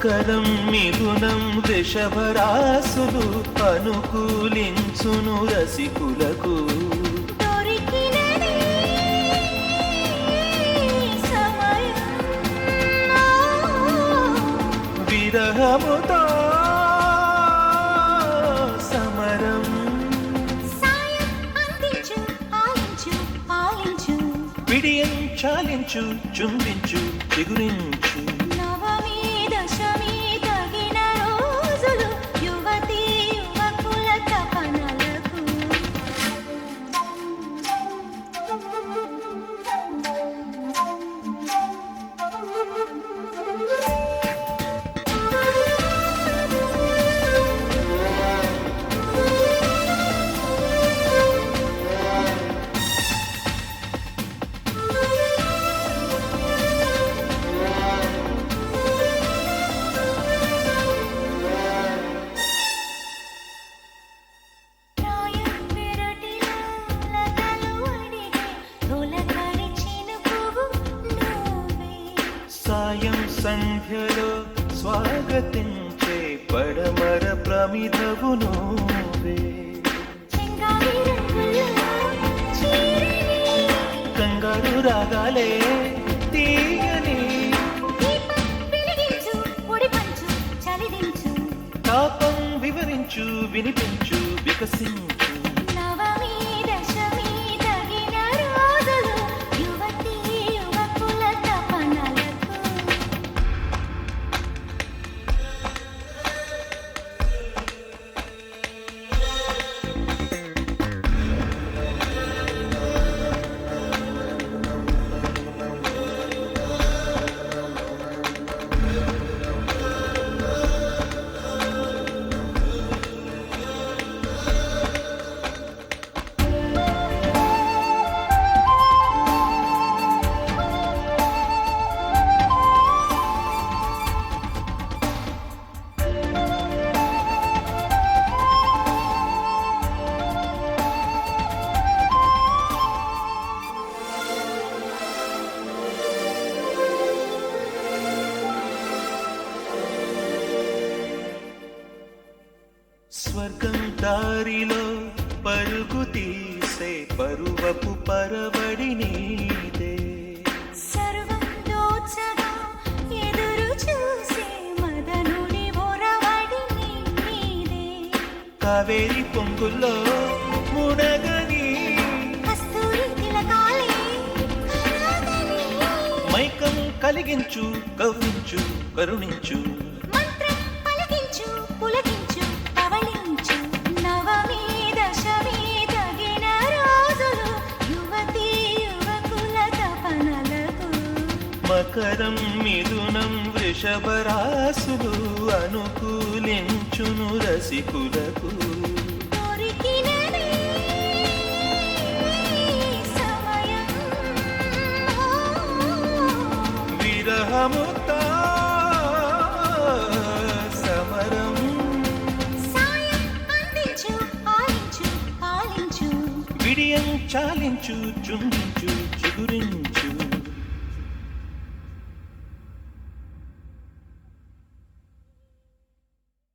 మకరం మిథునం వృషభరాశులు అనుకూలించును రసికులకు విరహముతో సమరం విడియం చాలించు చుంబించు చిగురించు సాయం సంధ్యలో స్వాగతించే పడమర ప్రమిదవు నువ్వే కంగారు రాగాలే తీయని తాపం వివరించు వినిపించు వికసించు స్వర్గం దారిలో పరుగు తీసే పరువపు పరవడి నీదే సర్వం దోచగా ఎదురు చూసే మదనుని ఒరవడి నీదే కావేరి పొంగుల్లో మునగని కస్తూరి తిలకాలే కరగని మైకం కలిగించు కవ్వించు కరుణించు మంత్రం పలికించు పులకించు పవళించు నవమి దశమి తగిన రోజులు యువతీ యువకుల తపనలకు మకరం మిథునం వృషభరాశులు అనుకూలించును రసికులకు దొరికినది సమయం విరహముతో సమరం సాయం అందించు ఆలించు పాలించు విడియం చాలించు చుంబించు చిగురించు